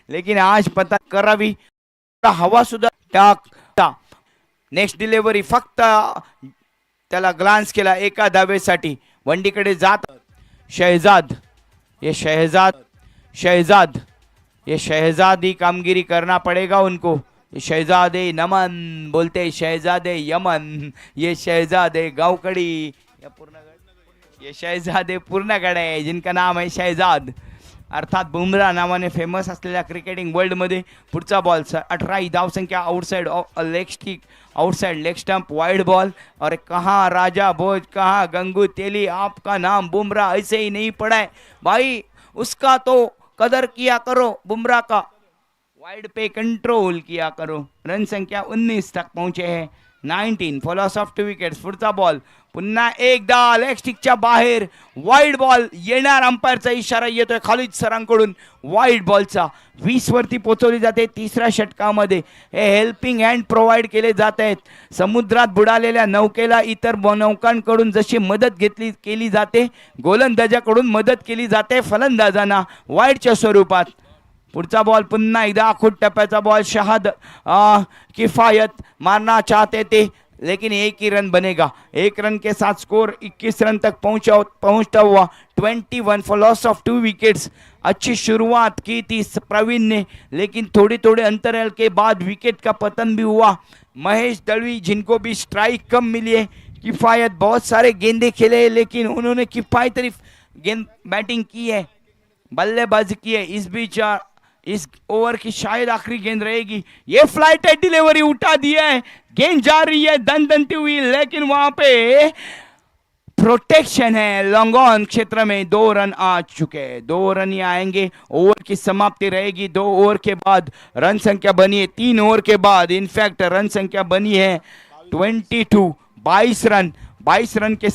लेकिन आज पता करावी हवा सुद्धा टाकता. नेक्स्ट डिलिव्हरी फक्त त्याला ग्लान्स केला एका धावेसाठी. वंडीकडे जात शहजाद. ये शहजाद शहजाद ये शहजादी कामगिरी करना पड़ेगा उनको. शहजादे नमन बोलते शहजादे यमन. ये शहजादे गावकड़ी या पूर्णगढ़. ये शहजादे पूर्णगढ़ है जिनका नाम है शहजाद. अर्थात बुमराह नावाने फेमस असलेल्या क्रिकेटिंग वर्ल्डमध्ये. पुढचा बॉल 18 धावसंख्या outside leg stick outside leg stump wide ball. और कहाँ राजा भोज कहाँ गंगू तेली. आपका नाम बुमराह ऐसे ही नहीं पड़ा है भाई. उसका तो कदर किया करो बुमराह का. वाइड पे कंट्रोल किया करो. रन संख्या 19 तक पहुंचे हैं. 19 फॉर लॉस ऑफ 2 विकेट्स. पुढचा बॉल पुन्हा एकदा लेग स्टिकच्या बाहेर वाईड बॉल येणार. अंपायरचा इशारा येतोय खालिद सरांकडून. वाईड बॉलचा 20 वरती पोहोचवली जाते तिसऱ्या षटकामध्ये. हे हेल्पिंग हँड प्रोव्हाइड केले जात आहेत. समुद्रात बुडालेल्या नौकेला इतर नौकांकडून जशी मदत केली जाते गोलंदाजाकडून मदत केली जाते फलंदाजांना वाईडच्या स्वरूपात. पुढचा बॉल पुन्हा एकदा आखूट टप्प्याचा बॉल. शहाद किफायत मारना चाहते थे लेकिन एक ही रन बनेगा. एक रन के साथ स्कोर 21 रन तक पहुंचता हुआ 21 फॉर लॉस ऑफ 2 विकेट्स. अच्छी शुरुआत की थी प्रवीण ने लेकिन थोड़ी थोड़े अंतराल के बाद विकेट का पतन भी हुआ. महेश दलवी जिनको भी स्ट्राइक कम मिली है. किफायत बहुत सारे गेंदे खेले लेकिन उन्होंने किफायती गेंद बैटिंग की है बल्लेबाजी की है. इस बीच इस ओवर की शायद आखिरी गेंद रहेगी. ये फ्लाइट डिलीवरी उठा दिया है. गेंद जा रही है दनदनती हुई लेकिन वहां पे प्रोटेक्शन है. लॉन्ग ऑन क्षेत्र में 2 रन आ चुके हैं. 2 रन ही आएंगे. ओवर की समाप्ति रहेगी 2 ओवर के बाद. रन संख्या बनी है 3 ओवर के बाद. इनफैक्ट रन संख्या बनी है 22. 22 रन. 22 रन के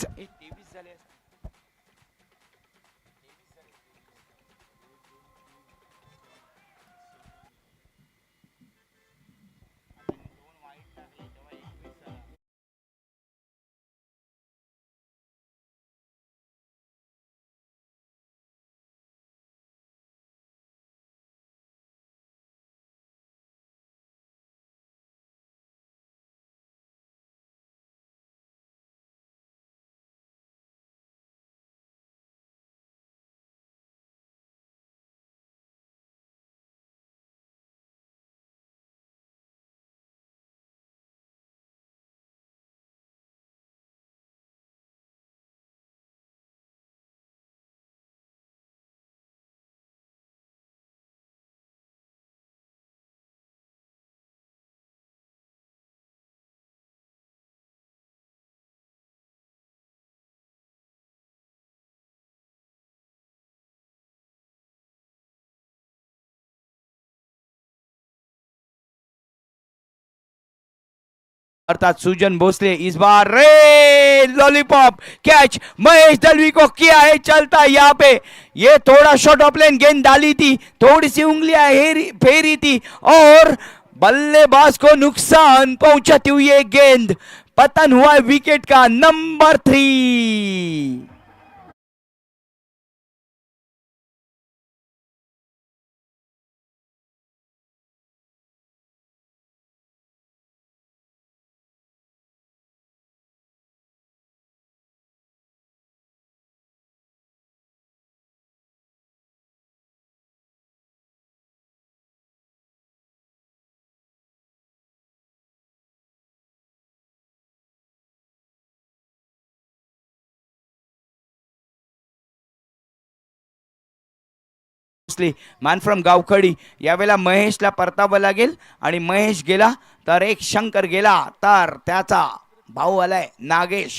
अर्थात सुजन भोसले इस बार रे लॉलीपॉप कैच महेश दलवी को किया है चलता. यहाँ पे ये थोड़ा शॉर्ट ऑफ लेन गेंद डाली थी. थोड़ी सी उंगलियां फेरी थी और बल्लेबाज को नुकसान पहुंचाती हुई एक गेंद. पतन हुआ है विकेट का. नंबर 3. Man from Gavkhadi. यावेळेला महेशला परतावं लागेल आणि महेश गेला तर एक शंकर गेला तर त्याचा भाऊ आलाय नागेश.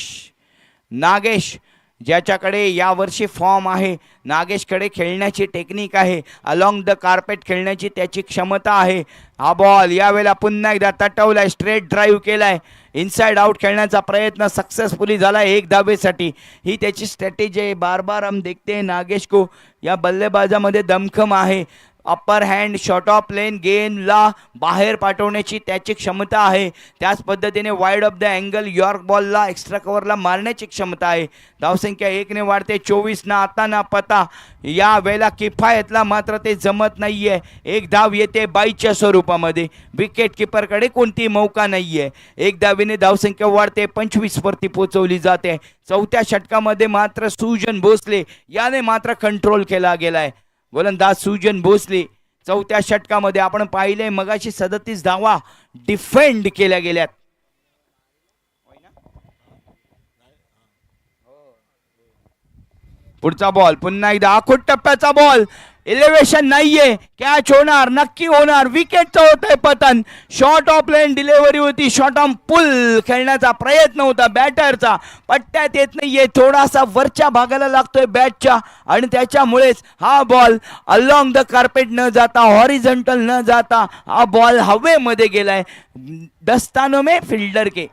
नागेश ज्याच्याकडे यावर्षी फॉर्म आहे. नागेशकडे खेळण्याची टेक्निक आहे. अलॉंग द कार्पेट खेळण्याची त्याची क्षमता आहे. हा बॉल यावेळेला पुन्हा एकदा तटवलाय. स्ट्रेट ड्राईव्ह केलाय. इनसाइड आउट खेळण्याचा प्रयत्न सक्सेसफुली झाला 1 धावेसाठी. ही त्याची स्ट्रॅटेजी आहे. बार बार हम देखते हैं नागेश को. या बल्लेबाजामध्ये दमखम आहे. Upper hand short of length गेमला बाहेर पाठवण्याची त्याची क्षमता आहे. त्याच पद्धतीने wide of the angle yorker बॉलला एक्स्ट्रा कव्हरला मारण्याची क्षमता आहे. धावसंख्या 1 ने वाढते. 24 ना आता ना पता. या वेळेला किफायतला मात्र ते जमत नाहीये. एक धाव येते बाईच्या स्वरूपामध्ये. विकेट किपरकडे कोणती मौका नाहीये. एक धावीने धावसंख्या वाढते. 25 वरती पोहोचवली जाते. चौथ्या षटकामध्ये मात्र सुजन भोसले याने मात्र कंट्रोल केला गेलाय. गोलंदाज सुजन भोसले चौथ्या षटकामध्ये आपण पाहिले मगाशी 37 धावा डिफेंड केल्या गेल्यात. पुढचा बॉल पुन्हा एकदा आखूट टप्प्याचा बॉल. इलेव्हेशन नाहीये. कॅच होणार नक्की होणार. विकेटचं होतंय पतन. शॉर्ट ऑफ लेन डिलिव्हरी होती. शॉर्ट ऑन पुल खेळण्याचा प्रयत्न होता बॅटरचा. पट्ट्यात येत नाहीये. थोडासा वरच्या भागाला लागतोय बॅटच्या आणि त्याच्यामुळेच हा बॉल अलॉंग द कार्पेट न जाता हॉरिझॉन्टल न जाता हा बॉल हवेमध्ये गेलाय. दस्तानो में फिल्डर के.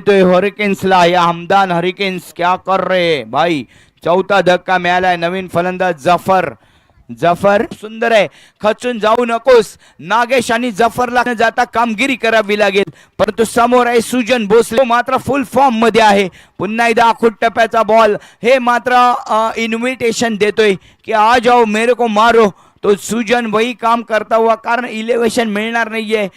हरिकेन्सला या हमदान हरिकेन्स क्या कर रहे भाई. चौथा धक्का मिळालाय. नवीन फलंदाज जफर. जफर सुंदर आहे. खचून जाऊ नकोस. नागेश आणि जफरला न जाता कामगिरी करावी लागेल. परंतु समोर आहे सुजन भोसले मात्र फुल फॉर्म मध्ये आहे. पुन्हा एकदा आखूट टप्प्याचा बॉल. हे मात्र इन्व्हिटेशन देतोय की आ जाओ मेरे को मारो. तो सुजन वही काम करता हुआ कारण इलेव्हेशन मिळणार नाहीये.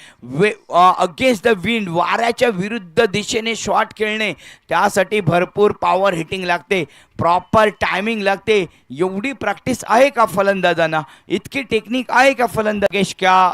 अगेन्स्ट द विंड वाऱ्याच्या विरुद्ध दिशेने शॉट खेळणे त्यासाठी भरपूर पॉवर हिटिंग लागते. प्रॉपर टायमिंग लागते. एवढी प्रॅक्टिस आहे का फलंदाजांना. इतकी टेक्निक आहे का फलंदाज. क्या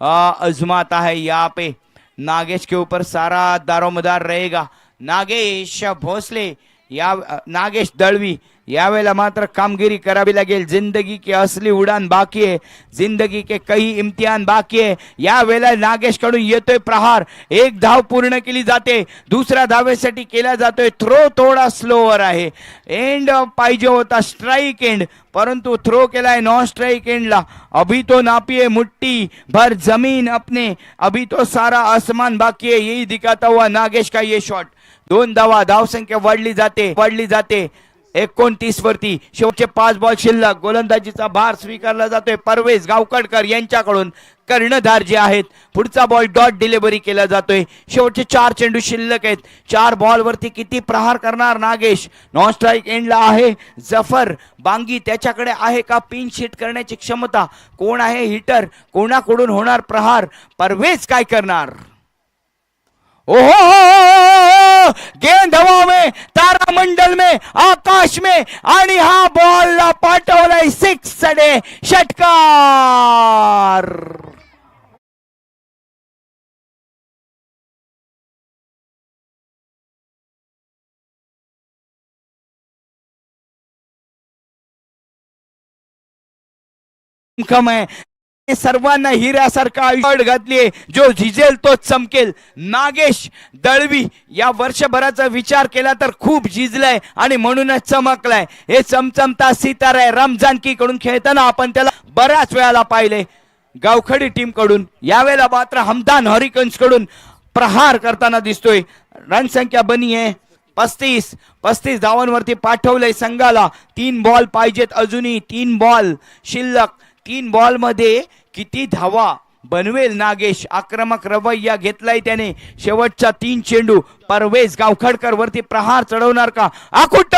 आजमाता है यहाँ पे. नागेश के ऊपर सारा दारोमदार रहेगा. नागेश भोसले या नागेश दळवी यावेळेला मात्र कामगिरी करावी लागेल. जिंदगी की असली उडान बाकी आहे. जिंदगी के कई इम्तिहान बाकी आहे. यावेळेला नागेश कडून येतोय प्रहार. एक धाव पूर्ण केली जाते. दुसऱ्या धावेसाठी केला जातोय थ्रो. थोडा स्लोवर आहे. एंड पाहिजे होता स्ट्राइक एंड परंतु थ्रो केलाय नॉन स्ट्राइक एंडला. अभी तो नापिए मुट्ठी भर जमीन अपने. अभी तो सारा आसमान बाकी है. यही दिखाता हुआ नागेश का ये शॉट. 2 धावा. धावसंख्या वाढली जाते 29 वरती. शेवटचे 5 बॉल शिल्लक. गोलंदाजीचा भार स्वीकारला जातोय परवेज गावकडकर यांच्याकडून. कर्णधार जे आहेत. पुढचा बॉल डॉट डिलिव्हरी केला जातोय. शेवटचे 4 चेंडू शिल्लक आहेत. 4 बॉल वरती किती प्रहार करणार नागेश. नॉन स्ट्राइक एंडला आहे जफर. बांगी त्याच्याकडे आहे का पिन शीट करण्याची क्षमता. कोण आहे हिटर. कोणाकडून होणार प्रहार. परवेज काय करणार. ओहो गेंद हवा में तारामंडल में आकाश में आणि हा बॉल पाठवलाय 6 कडे. षटकार. सर्वांना हिऱ्यासारखा आयुष्य घातलीये. जो झिजेल तो चमकेल. नागेश दळवी या वर्षभराचा विचार केला तर खूप झिजलाय आणि म्हणूनच चमकलाय. हे चमचमता सितारा आहे. रमजानकी कडून खेळताना आपण त्याला बऱ्याच वेळाला पाहिले गावखडी टीम कडून. यावेळेला मात्र हमदान हरिकन्स कडून प्रहार करताना दिसतोय. रन संख्या बनी आहे 35 धावांवरती पाठवलंय संघाला. 3 बॉल पाहिजेत अजूनही. 3 बॉल शिल्लक. 3 बॉल मध्ये किती धावा बनवेल नागेश. आक्रमक रवैया घेतलाय त्याने. शेवटचा 3 चेंडू. परवेज गावखडकर वरती प्रहार चढवणार का. आखूट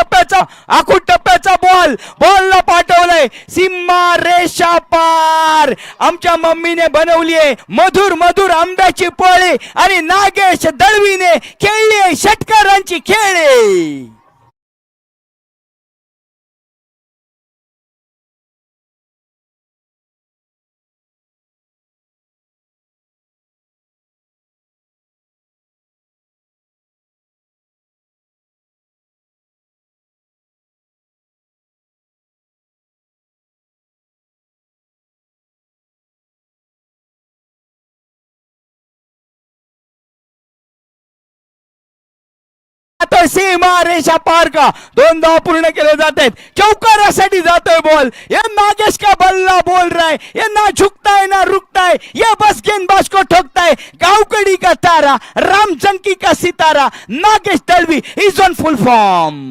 टप्प्याचा बॉल. बॉलला पाठवलंय सीमा रेषा पार. आमच्या मम्मीने बनवली आहे मधुर मधुर आंब्याची पोळी आणि नागेश दळवीने खेळली आहे षटकारांची खेळी. जातोय सीमा रेषा पार का, 2 धाव पूर्ण केले जात आहेत, चौकारासाठी जातोय बॉल, ये नागेश का बल्ला बोल रहा है, ये ना झुकता है ना रुकता है, ये बस गेंदबाज को ठोकता है, गावकड़ी का तारा, रामचंकी का सितारा Nagesh Dalvi is on full form.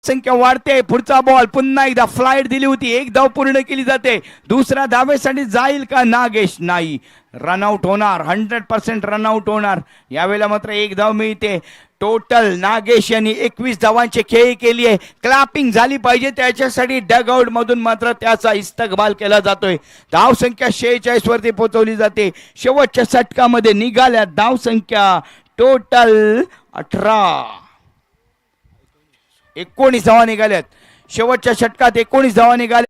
संख्या वाढते, पुढचा बॉल पुन्हा एकदा फ्लाईट दिली होती, 1 धाव पूर्ण केली जाते, दुसऱ्या धावेसाठी जाईल का नागेश, नाही, रनआउट होणार, 100% रनआउट होणार. यावेळेला मात्र 1 धाव मिळते. टोटल नागेश यांनी 21 धावांची खेळी केली आहे. क्लॅपिंग झाली पाहिजे त्याच्यासाठी डगआउट मधून मात्र त्याचा इस्तकबाल केला जातोय. धाव संख्या 46 वरती पोहोचवली जाते. शेवटच्या षटकामध्ये निघाल्या धाव संख्या टोटल 19 धावा निघाल्यात. शेवटच्या षटकात 19 धावा निघाल्या.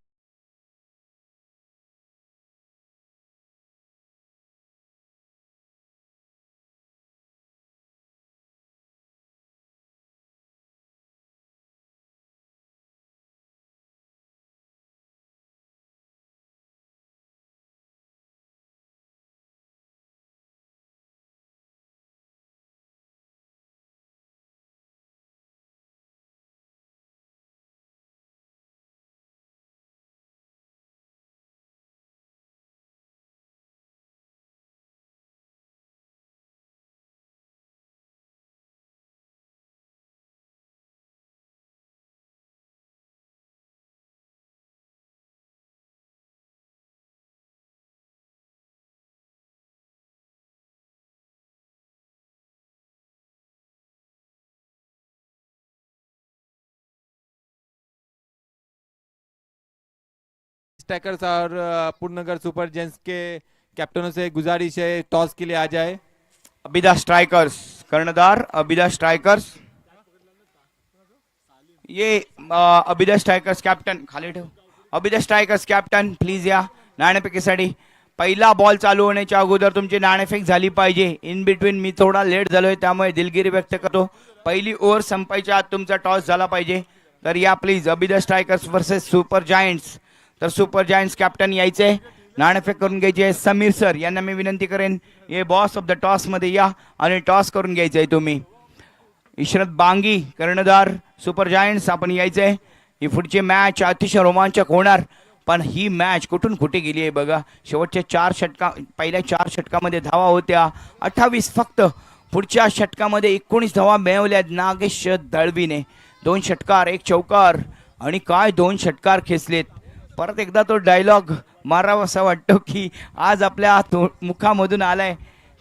स्ट्राइकर्स और पूर्णनगर सुपर जेंट्स के कैप्टनों से गुजारिश है टॉस के लिए आ जाए. अबिदा स्ट्राइकर्स कर्णधार, अबिदा स्ट्राइकर्स, ये अबिदा स्ट्राइकर्स कॅप्टन खाली ठेव. अबिदा स्ट्राइकर्स कॅप्टन प्लीज या नाणेफेकीसाठी. पहिला बॉल चालू होण्याच्या अगोदर तुमची नाणेफेक झाली पाहिजे. इन बिटवीन मी थोडा लेट झालोय त्यामुळे दिलगिरी व्यक्त करतो. पहिली ओव्हर संपायच्या आत तुमचा टॉस झाला पाहिजे. तर या please. Abida strikers versus super giants. तर सुपर जायंट्स कॅप्टन यायचे, नाणेफेक करून घ्यायची आहे. समीर सर यांना मी विनंती करेन, हे बॉस ऑफ द टॉस मध्ये या आणि टॉस करून घ्यायचं आहे तुम्ही. इशरत बांगी कर्णधार सुपर जायंट्स, आपण यायचंय. ही पुढची मॅच अतिशय रोमांचक होणार. पण ही मॅच कुठून कुठे गेली आहे बघा. शेवटच्या पहिल्या 4 षटकामध्ये धावा होत्या 28 फक्त. पुढच्या षटकामध्ये 19 धावा मिळवल्यात नागेश दळवीने. 2 षटकार 1 चौकार आणि काय 2 षटकार खेचलेत. परत एकदा तो डायलॉग मारावा असा वाटतो की आज आपल्या मुखामधून आलाय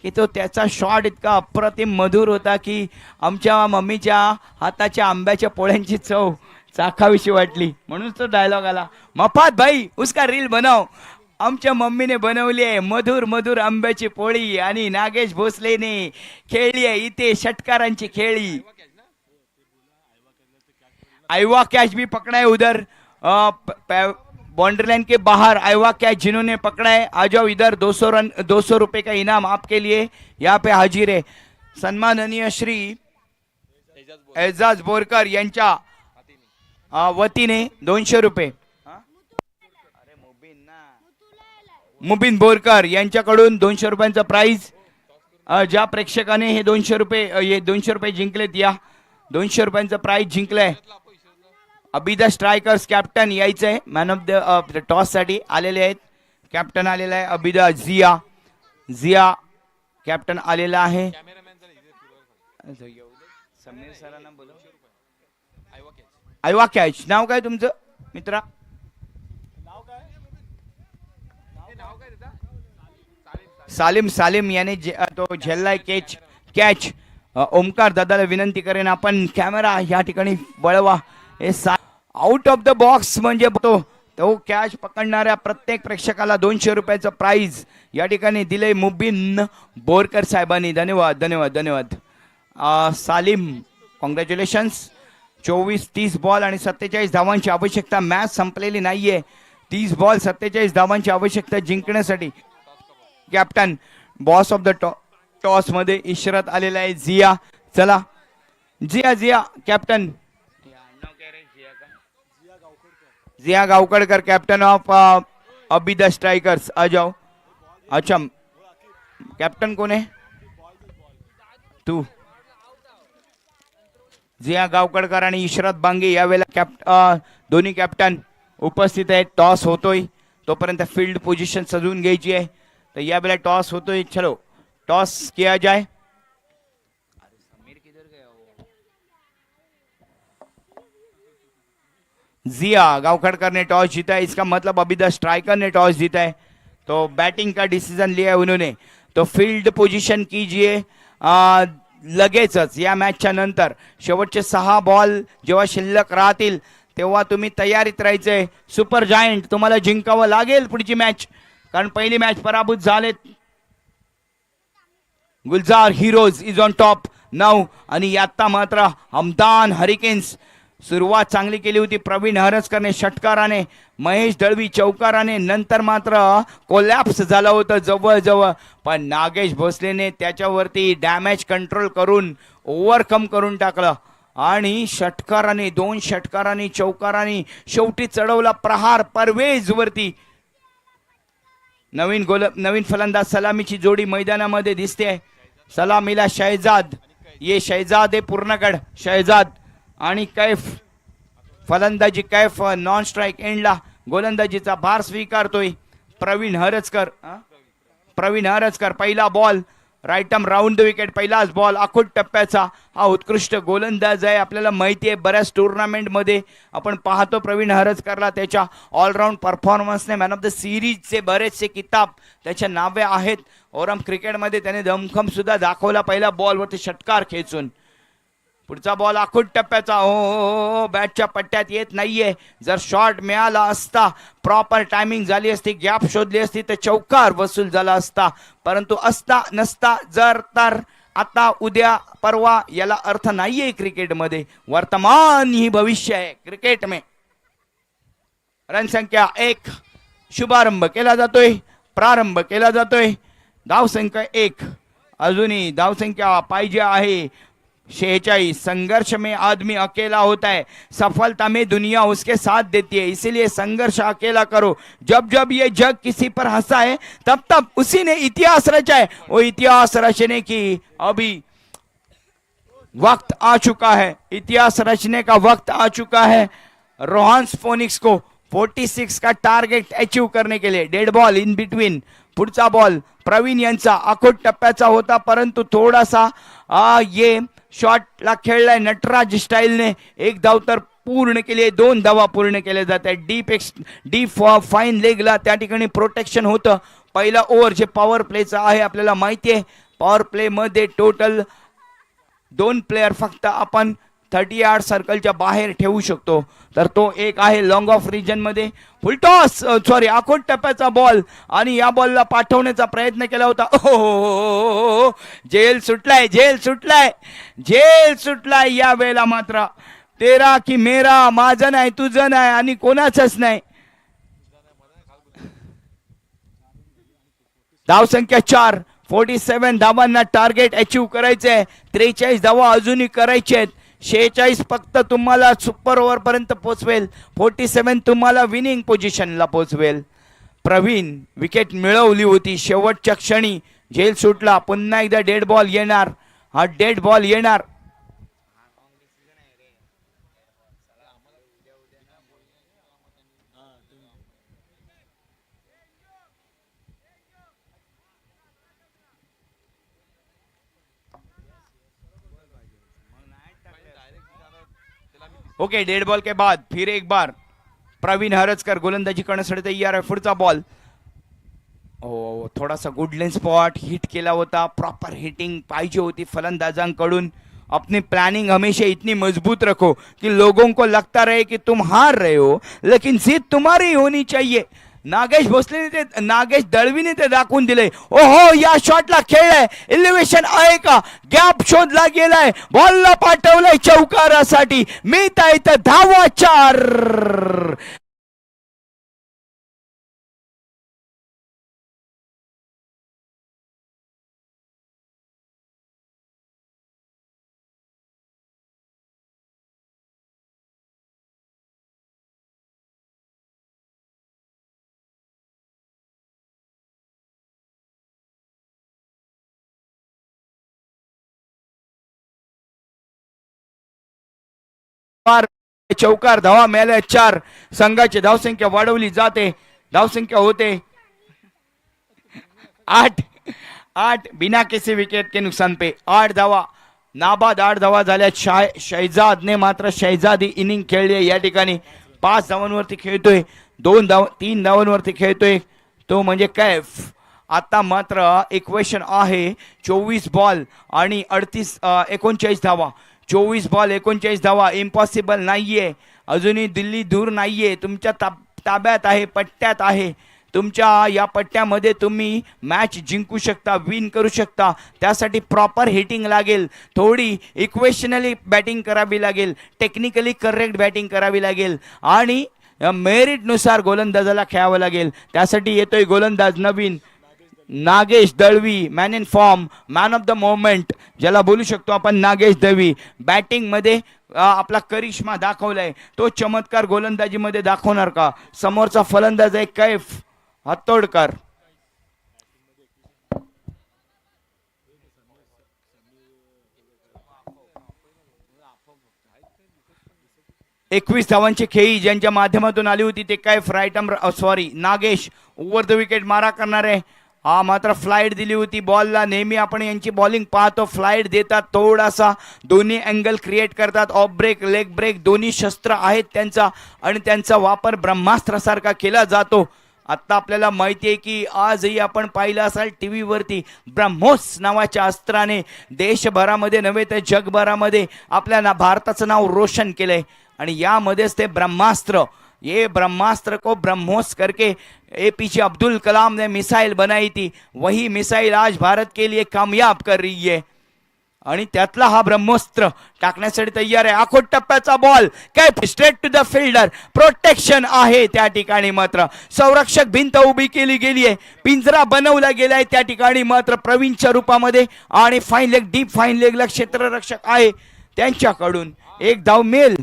की तो त्याचा शॉट इतका अप्रतिम मधुर होता की आमच्या मम्मीच्या हाताच्या आंब्याच्या पोळ्यांची चव चाखाविषयी वाटली. म्हणून तो डायलॉग आला, मफात भाई उसका रील बनव. आमच्या मम्मीने बनवली आहे मधुर मधुर आंब्याची पोळी आणि नागेश भोसलेने खेळली आहे इथे षटकारांची खेळी. आईवा कैच भी पकड़ा है उधर बाउंड्री लाइन के बाहर. आईवा कैच जिन्होंने पकड़ा है आ जाओ इधर. 200 रुपए का इनाम आपके लिए यहाँ पे हाजिर है. सन्माननीय श्री एजाज बोरकर यांच्या वतीने 200 रुपये. मुबिन बोरकर यांच्याकडून 200 रुपयांचा प्राइज. ज्या प्रेक्षकाने हे 200 रुपये जिंकलेत या 200 रुपयांचा प्राइज जिंकलाय. अबिदा स्ट्राइकर्स कॅप्टन यायचंय. मॅन ऑफ द टॉस साठी आलेले आहेत. कॅप्टन आलेला आहे अबिदा. झिया कॅप्टन आलेला आहे. समीर सरांना बोलव. आयवा कॅच. नाव काय तुमचं मित्रा? सालिम याने तो झेललाय कॅच. ओमकार दादाला विनंती करेन आपण कॅमेरा या ठिकाणी वळवा. आउट ऑफ द बॉक्स म्हणजे तो कॅच पकडणाऱ्या प्रत्येक प्रेक्षकाला 200 रुपयाचं प्राइज या ठिकाणी दिले मुबिन बोरकर साहेबांनी. धन्यवाद. सालिम कॉंग्रॅच्युलेशन्स. 24-30 बॉल आणि 47 धावांची आवश्यकता. मॅच संपलेली नाहीये. 30 बॉल 47 धावांची आवश्यकता जिंकण्यासाठी. Captain boss of the toss मध्ये इशरत आलेला आहे. झिया. चला Zia captain. Zia Gavkadkar captain of अभी द स्ट्राइकर्स आ जाओ. अच्छा, कॅप्टन कोण आहे? तू. जिया गावकडकर आणि इशरत बांगे यावेळेला दोन्ही कॅप्टन उपस्थित आहेत. टॉस होतोय, तोपर्यंत फील्ड पोझिशन सजवून घ्यायची आहे. तर यावेळेला टॉस होतोय. चलो टॉस किया जाए. जिया गावखड़कर ने टॉस जीता है, इसका मतलब अभी द स्ट्राइकर ने टॉस जीता है, तो बैटिंग का डिसीजन लिया है उन्होंने. तो फील्ड पोजीशन कीजिए लगेचच. या मॅचच्या नंतर शेवटचे 6 बॉल जेव्हा शिल्लक राहतील तेव्हा तुम्ही तयारीत राहायचंय. सुपर जायंट तुम्हाला जिंकावं लागेल पुढची मॅच, कारण पहिली मॅच पराभूत झालेत. Gulzar heroes is on top now. आणि आता मात्र हमदान हरिकेन्स सुरुवात चांगली केली होती. प्रवीण हरसकरने षटकाराने, महेश दळवी चौकाराने, नंतर मात्र कोलॅप्स झालं होतं जवळजवळ, पण नागेश भोसलेने त्याच्यावरती डॅमेज कंट्रोल करून ओव्हरकम करून टाकलं आणि षटकाराने, 2 षटकाराने, चौकाराने शेवटी चढवला प्रहार परवेज वरती. नवीन फलंदाज सलामीची जोडी मैदानामध्ये दिसते. सलामीला शहजाद, ये शहजाद आहे पूर्णगड, शहजाद आणि कैफ. फलंदाजी कैफ नॉन स्ट्राइक एंडला गोलंदाजीचा भार स्वीकारतोय प्रवीण हरचकर. पहिला ball right arm round the wicket, पहिलाच बॉल आखूट टप्प्याचा. हा उत्कृष्ट गोलंदाज आहे, आपल्याला माहिती आहे. बऱ्याच टुर्नामेंटमध्ये आपण पाहतो प्रवीण हरचकरला. त्याच्या ऑलराऊंड परफॉर्मन्सने मॅन ऑफ द सिरीजचे बरेचसे किताब त्याच्या नावे आहेत. ओरम क्रिकेटमध्ये त्याने दमखम सुद्धा दाखवला पहिल्या बॉलवरती षटकार खेचून. पुढचा बॉल आखूट टप्प्याचा. हो, बॅटच्या पट्ट्यात येत नाहीये. जर शॉट मिळाला असता, प्रॉपर टायमिंग झाली असती, गॅप शोधली असती तर चौकार वसूल झाला असता. परंतु असता नसता, जर तर, आता, उद्या, परवा याला अर्थ नाहीये क्रिकेटमध्ये. वर्तमान ही भविष्य आहे क्रिकेट में. रन संख्या 1 शुभारंभ केला जातोय, प्रारंभ केला जातोय. धाव संख्या 1. अजूनही धाव संख्या पाहिजे आहे 46. संघर्ष में आदमी अकेला होता है, सफलता में दुनिया उसके साथ देती है. इसीलिए संघर्ष अकेला करो. जब जब ये जग किसी पर हंसा है तब तब उसी ने इतिहास रचा है. वो इतिहास रचने की अभी वक्त आ चुका है. इतिहास रचने का वक्त आ चुका है. रोहन फोनिक्स को 46 का टारगेट अचीव करने के लिए. Dead ball in between. पुढचा बॉल प्रवीण यांचा आखूट टप्प्याचा होता, परंतु थोडासा ये शॉटला खेळलाय नटराज स्टाईलने. 1 धाव तर पूर्ण केली आहे, 2 धावा पूर्ण केल्या जात आहेत. डीप फाईन लेगला त्या ठिकाणी प्रोटेक्शन होतं. पहिला ओव्हर जे पॉवर प्लेचं आहे आपल्याला माहिती आहे. पॉवर प्ले मध्ये टोटल 2 प्लेयर फक्त आपण 30 यार्ड सर्कलच्या बाहेर ठेवू शकतो, तर तो एक आहे लॉंग ऑफ रिजन मध्ये. फुल टॉस, सॉरी, आखूट टप्प्याचा बॉल आणि या बॉलला पाठवण्याचा प्रयत्न केला होता. ओ, जेल सुटलाय या वेळेला मात्र. तेरा की मेरा, माझं नाही तुझं नाही आणि कोणाचंच नाही. धाव संख्या 4. 47 धावांना टार्गेट अचीव करायचंय. 43 धावा अजूनही करायचे आहेत. 46 फक्त तुम्हाला सुपर ओव्हर पर्यंत पोहोचवेल. 47 तुम्हाला विनिंग पोझिशनला पोहोचवेल. प्रवीण विकेट मिळवली होती शेवटच्या क्षणी, झेल सुटला. पुन्हा एकदा डेड बॉल येणार. हा डेड बॉल येणार. ओके, डेड बॉल के बाद फिर एक बार प्रवीण हरचकर गोलंदाजी करण्यासाठी तयार आहे. पुढचा बॉल थोडासा गुड लेन स्पॉट हिट केला होता. प्रॉपर हिटिंग पाहिजे होती फलंदाजांकडून. अपनी प्लानिंग हमेशा इतनी मजबूत रखो कि लोगों को लगता रहे कि तुम हार रहे हो, लेकिन जीत तुम्हारी होनी चाहिए. नागेश दळवीने ते दाखवून दिले. ओहो, या शॉटला खेळलाय, इलिव्हेशन आहे का, गॅप शोधला गेलाय, बॉलला पाठवलाय चौकारासाठी. मिळता इथं धावा 4. चौकार, धावा मिळाल्या 4. संघाची धावसंख्या वाढवली जाते. धावसंख्या होते 8 बिना किसी विकेट के नुकसान पे 8 धावा. नाबाद 8 धावा झाल्या. शहजादने मात्र शहजादी इनिंग खेळली या ठिकाणी. 5 धावांवरती खेळतोय. 3 धावांवरती खेळतोय तो म्हणजे कैफ. आता मात्र इक्वेशन आहे 24 बॉल आणि 39 धावा. 24 बॉल 39 धावा इम्पॉसिबल नाहीये. अजूनही दिल्ली दूर नाहीये. तुमच्या ताब्यात आहे, पट्ट्यात आहे. तुमच्या या पट्ट्यामध्ये तुम्ही मॅच जिंकू शकता, विन करू शकता. त्यासाठी प्रॉपर हिटिंग लागेल, थोडी इक्वेशनली बॅटिंग करावी लागेल, टेक्निकली करेक्ट बॅटिंग करावी लागेल आणि मेरिटनुसार गोलंदाजाला खेळावं लागेल. त्यासाठी येतोय गोलंदाज नवीन Nagesh Dalvi. Man in form, man of the moment ज्याला बोलू शकतो आपण. नागेश दळवी बॅटिंगमध्ये आपला करिश्मा दाखवलाय. तो चमत्कार गोलंदाजीमध्ये दाखवणार का? समोरचा फलंदाज आहे कैफ हत्तोडकर. एकवीस धावांची खेळी ज्यांच्या माध्यमातून आली होती ते Kaif Nagesh over the wicket मारा करणारे. हा मात्र फ्लाईट दिली होती बॉलला. नेहमी आपण यांची बॉलिंग पाहतो, फ्लाईट देतात, थोडासा दोन्ही अँगल क्रिएट करतात. ऑफ ब्रेक, लेग ब्रेक दोन्ही शस्त्र आहेत त्यांचा आणि त्यांचा वापर ब्रह्मास्त्रासारखा केला जातो. आत्ता आपल्याला माहिती आहे की आजही आपण पाहिलं असाल टी व्हीवरती ब्रह्मोस नावाच्या अस्त्राने देशभरामध्ये नव्हे तर जगभरामध्ये आपल्या भारताचं नाव रोशन केलंय. आणि यामध्येच ते ब्रह्मास्त्र, ये ब्रह्मास्त्र को ब्रह्मोस करके APJ अब्दुल कलाम ने मिसाइल बनाई थी. वही मिसाइल आज भारत के लिए कामयाब कर रही है. आणि त्यातला हा ब्रह्मोस्त्र टाकण्यासाठी तयार आहे. आखोट टप्प्याचा बॉल काय straight to the fielder. Protection आहे त्या ठिकाणी. मात्र संरक्षक भिंत उभी केली गेली आहे, पिंजरा बनवला गेलाय त्या ठिकाणी. मात्र प्रवीणच्या रूपामध्ये आणि फाईन लेग, डीप फाईन लेगला क्षेत्ररक्षक आहे त्यांच्याकडून. एक धाव मिळेल.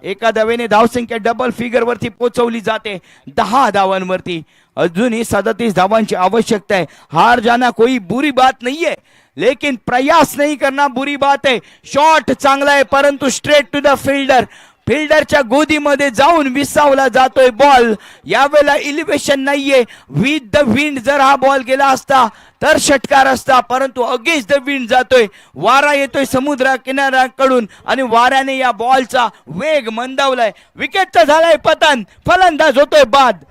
एका धावेने धावसंख्या डबल फिगर वरती पोहोचवली जाते 10 धावांवरती. अजूनही 37 धावांची आवश्यकता आहे. हार जाना कोई बुरी बात नहीं है, लेकिन प्रयास नहीं करना बुरी बात है. शॉट चांगला आहे परंतु स्ट्रेट टू द फिल्डर. फिल्डरच्या गोदीमध्ये जाऊन विसावला जातोय बॉल. यावेळेला इलिव्हेशन नाहीये. विथ द विंड जर हा बॉल गेला असता तर षटकार असता, परंतु अगेन्स्ट द विंड जातोय. वारा येतोय समुद्र किनाऱ्याकडून आणि वाऱ्याने या बॉलचा वेग मंदावलाय. विकेटचा झालाय पतन, फलंदाज होतोय बाद.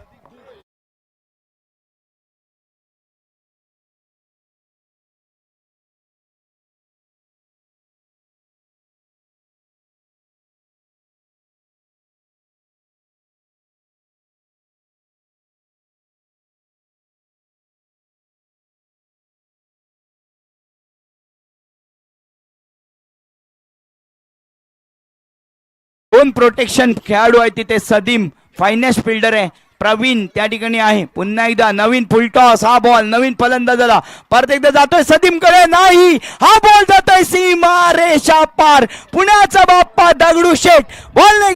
दोन प्रोटेक्शन खेळाडू आहे तिथे. सदीम फायनेस्ट फिल्डर आहे, प्रवीण त्या ठिकाणी आहे. पुन्हा एकदा नवीन फुलटॉस. हा बॉल नवीन फलंदाजाला परत एकदा जातोय सदीम कडे. नाही, हा बॉल जातोय सीमा रेषा पार. पुण्याचा बाप्पा दगडूशेठ. बॉल नाही.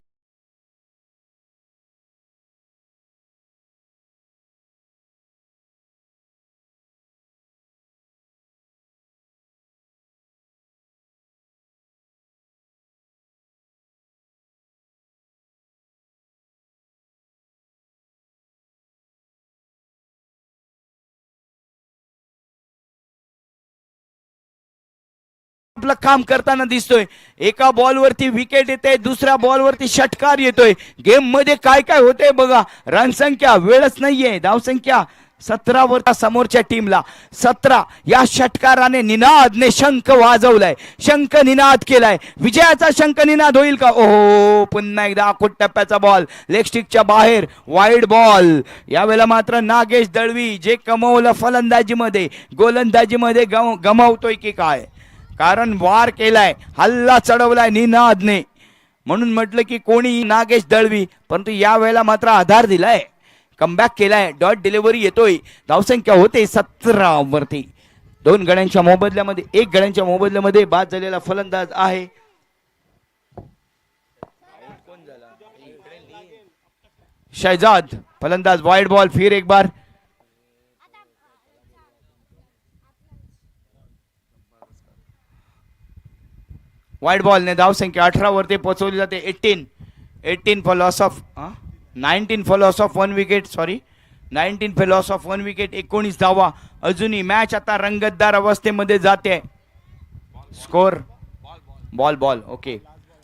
आपलं काम करताना दिसतोय. एका बॉलवरती विकेट येते, दुसऱ्या बॉलवरती षटकार येतोय. गेम मध्ये काय काय होतंय बघा. रन संख्या वेळच नाहीये. धावसंख्या 17 वर समोरच्या टीमला 17. या षटकाराने निनादने शंख वाजवलाय, शंख निनाद केलाय. विजयाचा शंख निनाद होईल का? ओहो, पुन्हा एकदा आखोट टप्प्याचा बॉल लेग स्टिकच्या बाहेर. Wide ball. यावेळेला मात्र नागेश दळवी जे कमवलं फलंदाजीमध्ये गोलंदाजीमध्ये गमावतोय की काय? कारण वार केलाय, हल्ला चढवलाय निनादने. म्हणून म्हटलं की कोणी नागेश दळवी, परंतु या वेळेला मात्र आधार दिलाय, कमबॅक केलाय. डॉट डिलिव्हरी येतोय. धावसंख्या होते 17 वरती. 2 गड्यांच्या मोबदल्यामध्ये 1 गड्यांच्या मोबदल्यामध्ये बाद झालेला फलंदाज आहे शहजाद. फलंदाज वाइड बॉल. फिर एक बार वाईट बॉलने धावसंख्या 18 वरती पोहोचवली जाते. 18 for loss of 19 for loss of 1 wicket. Sorry 19 for loss of 1 wicket. 19 धावा. अजूनही मॅच आता रंगतदार अवस्थेमध्ये जाते. Score ball okay.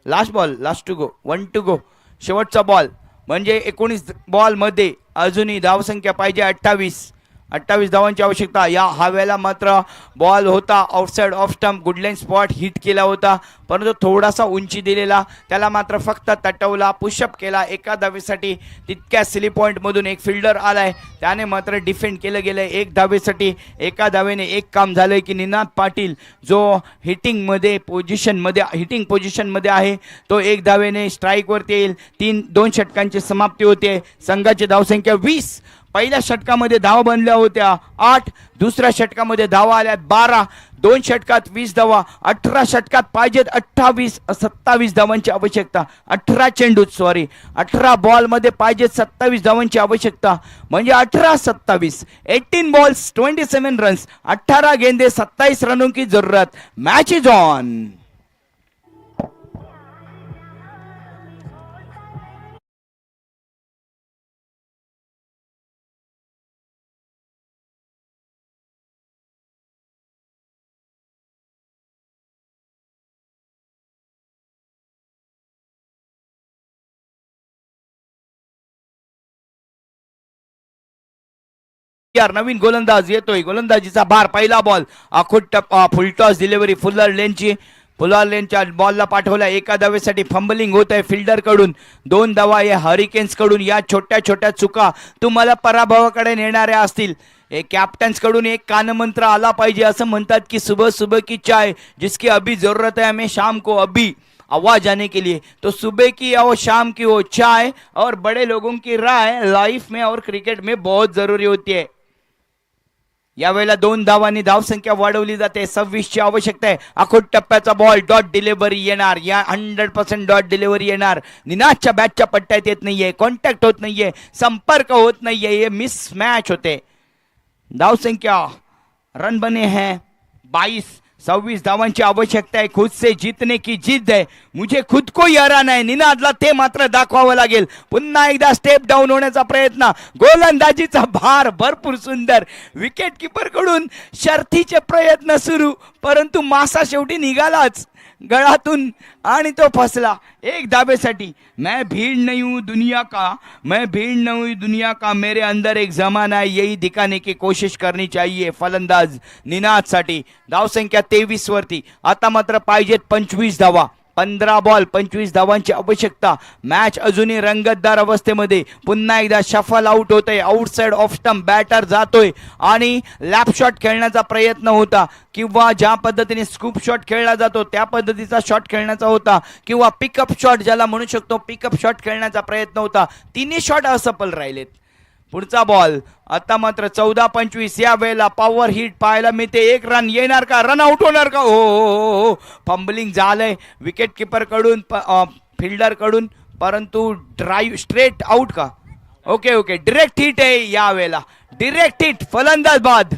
Last ball, last to go, 1 to go. शेवटचा बॉल म्हणजे 19 बॉल मध्ये अजूनही धावसंख्या पाहिजे 28 धावांची आवश्यकता. या हवेला मात्र बॉल होता outside off stump. Good line spot hit केला होता, परंतु थोडासा उंची दिलेला, त्याला मात्र फक्त तटवला, पुशअप केला एका धावेसाठी. तितक्या सिली पॉईंटमधून एक फिल्डर आलाय, त्याने मात्र डिफेंड केलं गेलं एक धावेसाठी. एका धावेने एक काम झालंय की निनाद पाटील जो हिटिंग पोझिशनमध्ये आहे तो एक धावेने स्ट्राईकवरती येईल. 2 षटकांची समाप्ती होते. संघाची धावसंख्या 20. पहिल्या षटकामध्ये धावा बनल्या होत्या 8, दुसऱ्या षटकामध्ये धावा आल्या 12. 2 षटकात 20 धावा. 18 षटकात पाहिजेत 27 धावांची आवश्यकता. 18 चेंडूत 18 बॉलमध्ये पाहिजे 27 धावांची आवश्यकता. म्हणजे 18-27. 18 बॉल्स 27 रन्स. 18 गेंदे 27 रनों की जरूरत. Match is on. यार नवीन गोलंदाज येतोय. गोलंदाजीचा भार. पहिला बॉल आखूट फुलटॉस डिलिव्हरी. फुलर लेनच्या बॉलला पाठवला. एका धावेसाठी फंबलिंग होत आहे फिल्डर कडून. 2 धावा या हरिकेन्स कडून. या छोट्या छोट्या चुका तुम्हाला पराभवाकडे नेणाऱ्या असतील. कॅप्टन्स कडून एक कानमंत्र आला पाहिजे. असं म्हणतात की सुबह सुबह की चाय जिसकी अभी जरूरत है हमें शाम को अभी आवाज आने के लिए. तो सुबह की और शाम की वो चाय और बड़े लोगों की राय लाइफ में और क्रिकेट में बहुत जरूरी होती है. यावेळेला 2 धावांनी धावसंख्या वाढवली जाते. 26 ची आवश्यकता आहे. आखूट टप्प्याचा बॉल. डॉट डिलिव्हरी येणार. या 100% डॉट डिलिव्हरी येणार. निनादच्या बॅटच्या पट्ट्यात येत नाहीये. कॉन्टॅक्ट होत नाहीये. संपर्क होत नाहीये. हे मिस मॅच होते. धावसंख्या रन बने हैं 22. 26 धावांची आवश्यकता आहे. खुद से जीतने की जिद्द है. मुझे खुद को हराना है. निनादला ते मात्र दाखवावं लागेल. पुन्हा एकदा स्टेप डाऊन होण्याचा प्रयत्न. गोलंदाजीचा भार भरपूर सुंदर. विकेट कीपर कडून शर्थीचे प्रयत्न सुरू, परंतु मासा शेवटी निघालाच गळातून आणि तो फसला. एक धावेसाठी. मैं भीड़ नहीं हूं दुनिया का, मेरे अंदर एक जमाना है, यही दिखाने की कोशिश करनी चाहिए फलंदाज निनाद साठी. धावसंख्या 23 वरती. आता मात्र पाहिजेत 25 धावा. 15 बॉल 25 धावांची आवश्यकता. मॅच अजूनही रंगतदार अवस्थेमध्ये. पुन्हा एकदा शफल आउट होतंय. आउटसाइड ऑफ स्टंप बॅटर जातोय आणि लॅप शॉट खेळण्याचा प्रयत्न होता, किंवा ज्या पद्धतीने स्कूप शॉट खेळला जातो त्या पद्धतीचा शॉट खेळण्याचा होता, किंवा पिकअप शॉट ज्याला म्हणू शकतो पिकअप शॉट खेळण्याचा प्रयत्न होता. तिन्ही शॉट असफल राहिलेत. पुढचा बॉल. आता मात्र 14-25. या वेळेला पॉवर हिट पाहायला मिळते. 1 रन येणार का? रन आउट होणार का? हो. फंबलिंग झालंय विकेट कीपर कडून, फिल्डर कडून, परंतु ड्राईव्ह स्ट्रेट आउट का? ओके डिरेक्ट हिट आहे या वेळेला. Direct hit. फलंदाज बाद.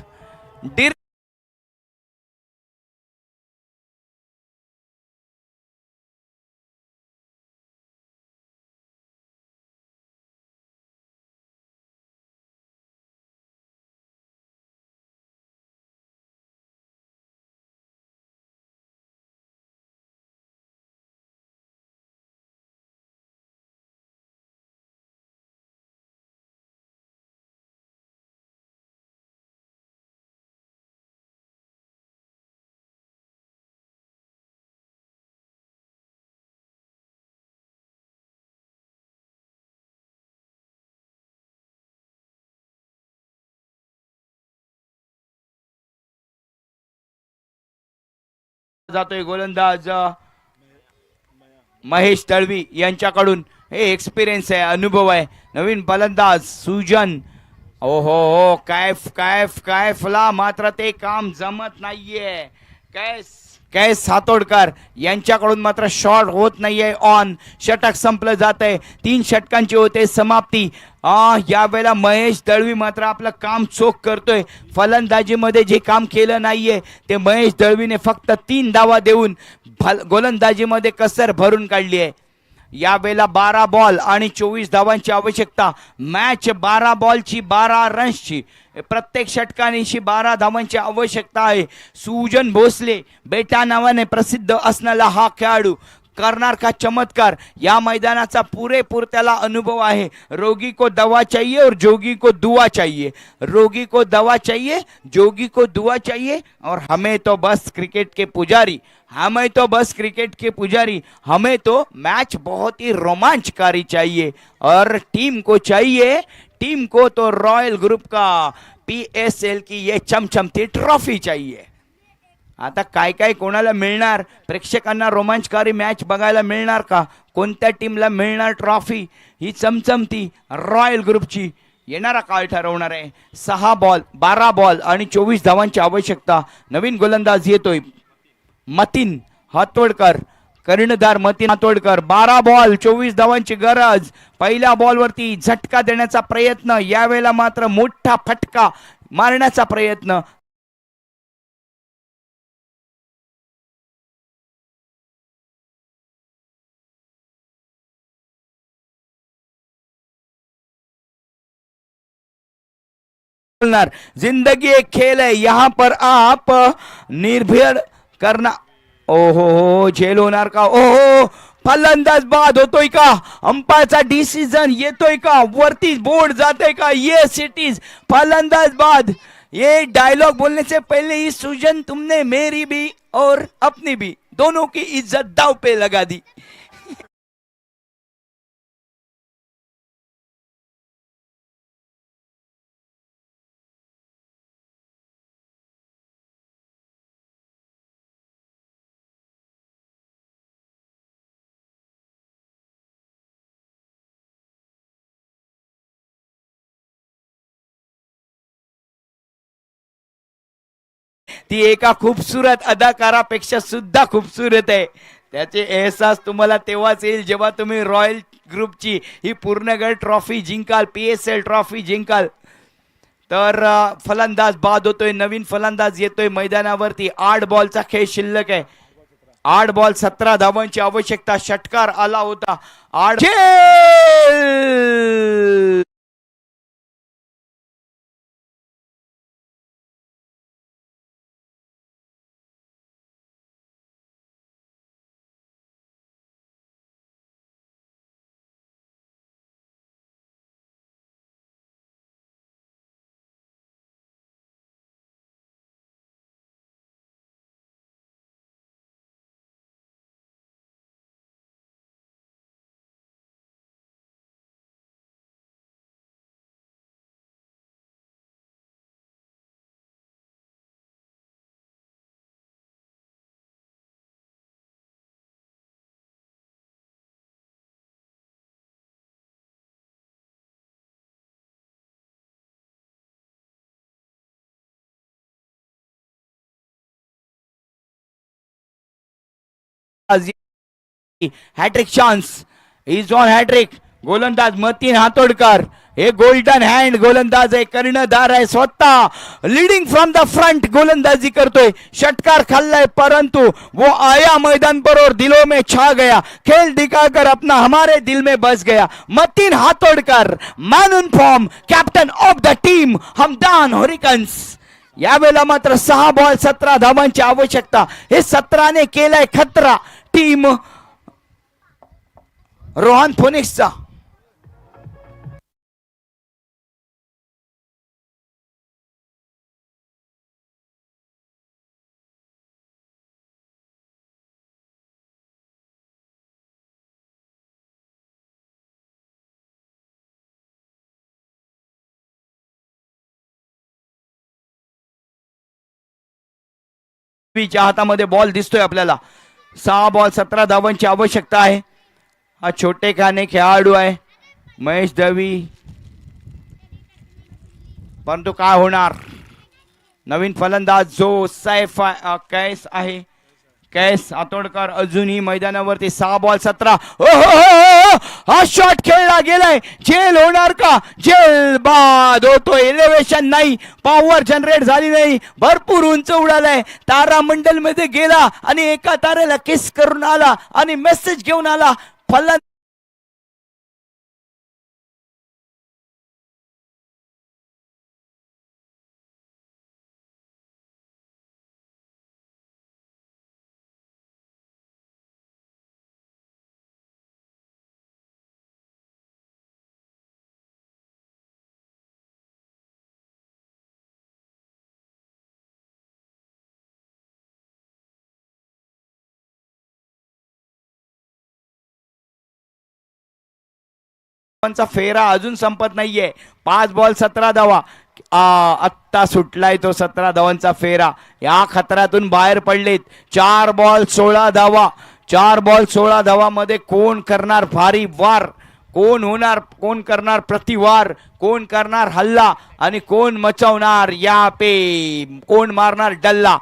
जातोय गोलंदाज महेश तळवी यांच्याकडून. हे एक्सपिरियन्स आहे, अनुभव आहे. नवीन फलंदाज सुजन. ओहो कैफला मात्र ते काम जमत नाहीये. कैस सातोडकर यांच्याकडून मात्र शॉट होत नाहीये ऑन. षटक संपलं जात आहे. 3 षटकांची होते समाप्ती. यावेळेला महेश दळवी मात्र आपलं काम चोख करतोय. फलंदाजीमध्ये जे काम केलं नाहीये ते महेश दळवीने फक्त 3 धावा देऊन गोलंदाजीमध्ये कसर भरून काढली आहे. यावेळेला 12 बॉल आणि 24 धावांची आवश्यकता. मॅच 12 बॉलची 12 रन्सची. प्रत्येक षटकानिशी 12 धावांची आवश्यकता आहे. सुजन भोसले बेटा नावाने प्रसिद्ध असणारा हा खेळाडू करणार का चमत्कार. या मैदानाचा पुरेपूर त्याला अनुभव आहे. रोगी को दवा चाहिए और जोगी को दुआ चाहिए. रोगी को दवा चाहिए, जोगी को दुआ चाहिए और हमें तो बस क्रिकेट के पुजारी. हमें तो बस क्रिकेट के पुजारी. हमें तो मैच बहुत ही रोमांचकारी चाहिए और टीम को चाहिए, टीम को तो रॉयल ग्रुप का PSL की ये चमचमती ट्रॉफी चाहिए. आता काय काय कोणाला मिळणार, प्रेक्षकांना रोमांचकारी मॅच बघायला मिळणार का, कोणत्या टीमला मिळणार ट्रॉफी, ही चमचमती रॉयल ग्रुपची येणारा काळ ठरवणार आहे. 6 बॉल 12 बॉल आणि 24 धावांची आवश्यकता. नवीन गोलंदाज येतोय मतीन हातोडकर. कर्णधार मतीन हातोडकर. 12 बॉल 24 धावांची गरज. पहिल्या बॉलवरती झटका देण्याचा प्रयत्न, यावेळेला मात्र मोठा फटका मारण्याचा प्रयत्न. जिंदगी एक खेल है, यहाँ पर आप निर्भय करना. ओहो झेल होणार का. ओहो फलंदाज बाद होतोय का, अंपायरचा डिसिजन येतोय का, वरती बोर्ड जाते का. येस इट इज फलंदाज बाद. ये डायलॉग बोलने से पहले ही सुजन तुमने मेरी भी और अपनी भी दोनों की इज्जत दाव पे लगा दी. ती एका खूबसूरत अदाकारापेक्षा सुद्धा खूबसूरत आहे. त्याचे एहसास तुम्हाला तेव्हाच येईल जेव्हा तुम्ही रॉयल ग्रुपची ही पूर्णगड ट्रॉफी जिंकाल, PSL ट्रॉफी जिंकाल. तर फलंदाज बाद होतोय, नवीन फलंदाज येतोय मैदानावरती. 8 बॉलचा खेळ शिल्लक आहे. 8 बॉल 17 धावांची आवश्यकता. षटकार आला होता. 8 hat-trick chance is on hat-trick. गोलंदाज मतीन हातोडकर. हे गोल्डन हँड गोलंदाज आहे, कर्णधार आहे, स्वतः लीडिंग फ्रॉम द फ्रंट गोलंदाजी करतोय. षटकार खाल्लाय परंतु वो आया मैदान पर और दिलों में छा गया. खेल दिखाकर अपना हमारे दिल में बस गया. Matin Hatodkar man in form, captain of the team Hamdan hurricanes. यावेळेला मात्र 6 बॉल 17 धावांची आवश्यकता. हे 17ने केलाय खतरा टीम रोहन फोनिक्सचा. हातामध्ये बॉल दिसतोय आपल्याला. 6 बॉल 17 धावांची आवश्यकता आहे. हा छोटे खाने खेळाडू आहे महेश दळवी, परंतु काय होणार. नवीन फलंदाज जो सैफ कैस आहे, कैस आतोडकर अजूनही मैदानावरती. 6 बॉल 17. हा शॉट खेळला गेलाय. जेल होणार का? जेल बाद होतो. एलिव्हेशन नाही, पॉवर जनरेट झाली नाही, भरपूर उंच उडालाय. तारा मंडल मध्ये गेला आणि एका तारेला किस करून आला आणि मेसेज घेऊन आला. फलंदाज चा फेरा अजून संपत नाहीये. 5 बॉल 17 धावा. आत्ता सुटलाय तो 17 धावांचा फेरा. या खतऱ्यातून बाहेर पडलेत. 4 बॉल 16 धावा. 4 बॉल 16 धावामध्ये कोण करणार भारी वार, कोण करणार प्रतिवार, कोण करणार हल्ला आणि कोण मचवणार या पे, कोण मारणार डल्ला.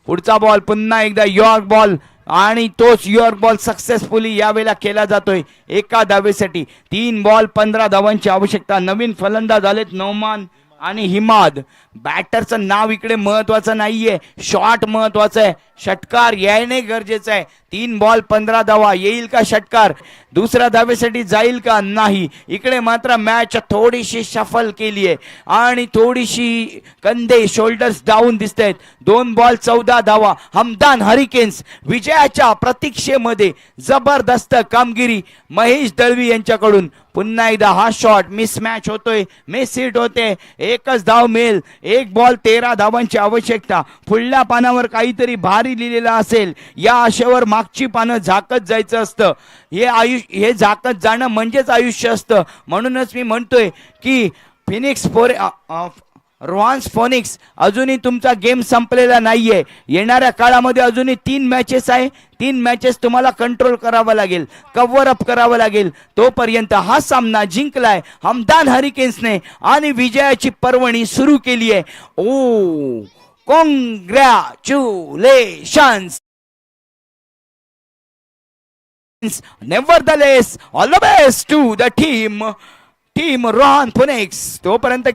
पुढचा बॉल पुन्हा एकदा यॉर्क बॉल आणि तोच यॉर्क बॉल सक्सेसफुली यावेळेला केला जातोय एका धावेसाठी. 3 बॉल 15 धावांची आवश्यकता. नवीन फलंदाज आलेत नौमान आणि हिमाद. बॅटरचं नाव इकडे महत्वाचं नाहीये, शॉट महत्वाचं आहे. षटकार येणे गरजेचं आहे. 3 बॉल 15 धावा. येईल का षटकार? दुसऱ्या धावेसाठी जाईल का? नाही. इकडे मात्र मॅच थोडीशी शफल केली आहे आणि थोडीशी कंधे शोल्डर्स डाऊन दिसत आहेत. 2 बॉल 14 धावा. हमदान हरिकेन्स विजयाच्या प्रतीक्षेमध्ये जबरदस्त कामगिरी महेश दळवी यांच्याकडून. पुन्हा एकदा हा शॉट मिसमॅच होतोय, मिस हिट होते. एकच धाव मिळेल. 1 बॉल 13 धावांची आवश्यकता. पुढल्या पानावर काहीतरी भारी लिहिलेलं असेल. या आशेवर मागची पानं झाकत जायचं असतं. हे झाकत जाणं म्हणजेच आयुष्य असतं. म्हणूनच मी म्हणतोय की रोहान्स फोनिक्स अजूनही तुमचा गेम संपलेला नाहीये. येणाऱ्या काळामध्ये अजूनही 3 मॅचेस आहे. 3 मॅचेस तुम्हाला कंट्रोल करावा लागेल, कव्हर अप करावं लागेल. तोपर्यंत हा सामना जिंकलाय हमदान हरिकेन्सने आणि विजयाची पर्वणी सुरू केली आहे. ओ congratulations. Nevertheless, all the best to the team Rohan Phoenix. तोपर्यंत